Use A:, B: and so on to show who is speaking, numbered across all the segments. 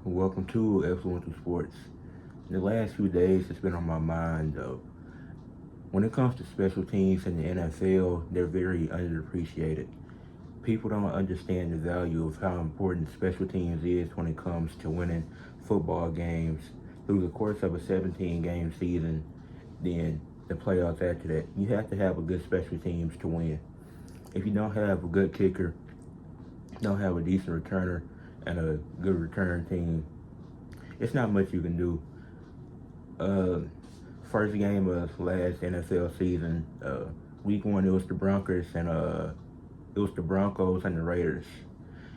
A: Welcome to Influential Sports. In the last few days, it's been on my mind. When it comes to special teams in the NFL, they're very underappreciated. People don't understand the value of how important special teams is when it comes to winning football games through the course of a 17-game season. Then the playoffs after that, you have to have a good special teams to win. If you don't have a good kicker, don't have a decent returner, and a good return team, it's not much you can do. Uh, First game of last NFL season, week one it was the Broncos and it was the Broncos and the Raiders,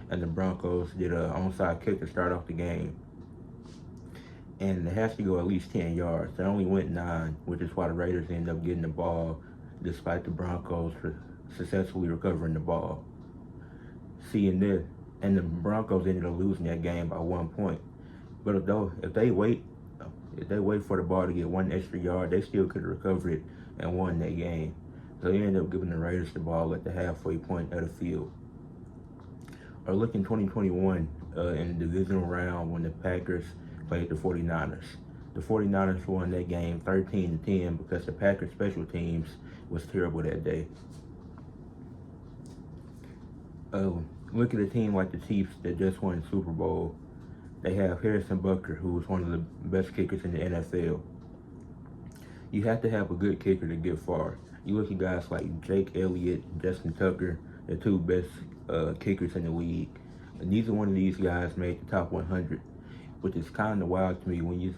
A: and the Broncos did a onside kick to start off the game, and it has to go at least 10 yards. They only went 9, which is why the Raiders ended up getting the ball, despite the Broncos successfully recovering the ball. Seeing this, and the Broncos ended up losing that game by 1 point. But if they wait for the ball to get 1 extra yard, they still could have recovered it and won that game. So they ended up giving the Raiders the ball at the halfway point of the field. Or look in 2021 in the divisional round when the Packers played the 49ers. The 49ers won that game 13-10 because the Packers special teams was terrible that day. Look at a team like the Chiefs that just won the Super Bowl. They have Harrison Butker, who is one of the best kickers in the NFL. You have to have a good kicker to get far. You look at guys like Jake Elliott, Justin Tucker, the two best kickers in the league. And neither one of these guys made the top 100, which is kind of wild to me when you.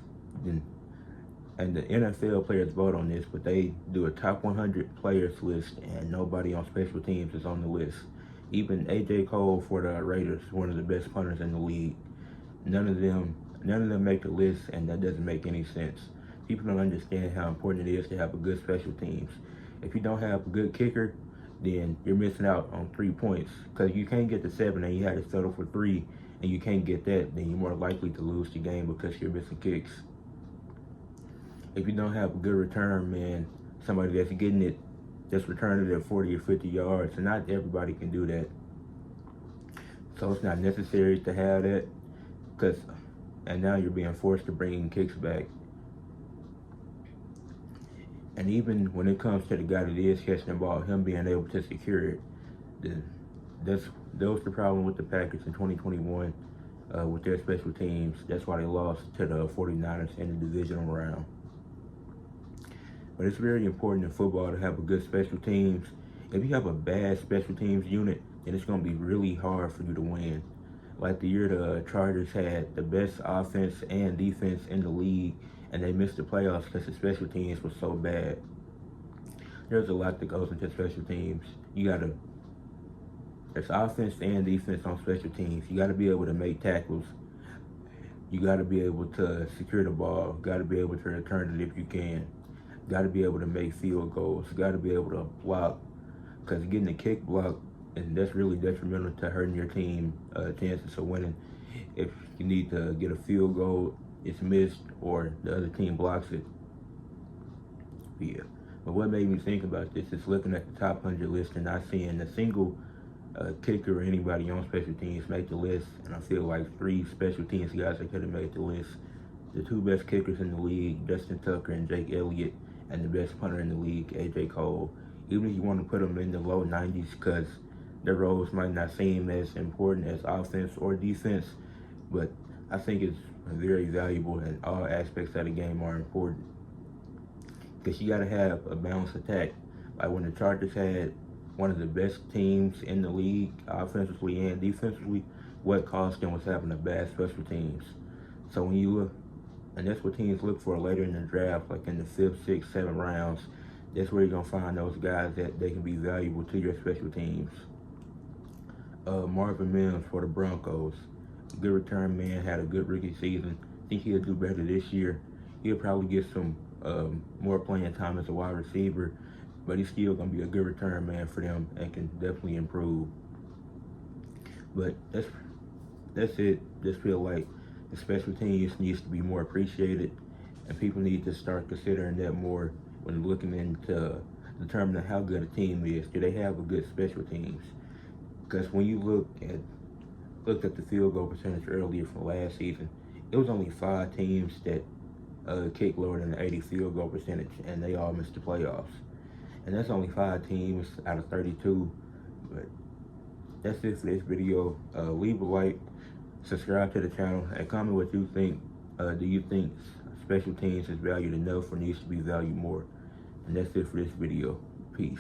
A: And the NFL players vote on this, but they do a top 100 players list, and nobody on special teams is on the list. Even A.J. Cole for the Raiders, one of the best punters in the league. None of them make the list, and that doesn't make any sense. People don't understand how important it is to have a good special teams. If you don't have a good kicker, then you're missing out on 3 points. Because you can't get to 7 and you had to settle for 3, and you can't get that, then you're more likely to lose the game because you're missing kicks. If you don't have a good return man, somebody that's getting it, just returning it at 40 or 50 yards, and not everybody can do that. So it's not necessary to have that, and now you're being forced to bring kicks back. And even when it comes to the guy that is catching the ball, him being able to secure it, that was the problem with the Packers in 2021 with their special teams. That's why they lost to the 49ers in the divisional round. But it's very important in football to have a good special teams. If you have a bad special teams unit, then it's going to be really hard for you to win. Like the year the Chargers had the best offense and defense in the league, and they missed the playoffs because the special teams was so bad. There's a lot that goes into special teams. There's offense and defense on special teams. You got to be able to make tackles. You got to be able to secure the ball. Got to be able to return it if you can. Got to be able to make field goals. Got to be able to block, because getting a kick block, and that's really detrimental to hurting your team chances of winning. If you need to get a field goal, it's missed, or the other team blocks it. Yeah. But what made me think about this is looking at the top 100 list and not seeing a single kicker or anybody on special teams make the list. And I feel like 3 special teams guys that could have made the list. The 2 best kickers in the league, Justin Tucker and Jake Elliott, and the best punter in the league, A.J. Cole. Even if you want to put them in the low 90s, because their roles might not seem as important as offense or defense, but I think it's very valuable, and all aspects of the game are important. Because you got to have a balanced attack. Like when the Chargers had one of the best teams in the league, offensively and defensively, what cost them was having a bad special teams. So when you look, and that's what teams look for later in the draft, like in the 5th, 6th, 7th rounds. That's where you're going to find those guys that they can be valuable to your special teams. Marvin Mims for the Broncos. Good return man, had a good rookie season. Think he'll do better this year. He'll probably get some more playing time as a wide receiver, but he's still going to be a good return man for them and can definitely improve. But that's it. Just feel like the special teams needs to be more appreciated, and people need to start considering that more when looking into determining how good a team is. Do they have a good special teams? Because when you look at looked at the field goal percentage earlier from last season. It was only 5 teams that kicked lower than the 80 field goal percentage, and they all missed the playoffs. And that's only 5 teams out of 32. But that's it for this video. Leave a like, subscribe to the channel, and comment what you think. Do you think special teams is valued enough or needs to be valued more? And that's it for this video. Peace.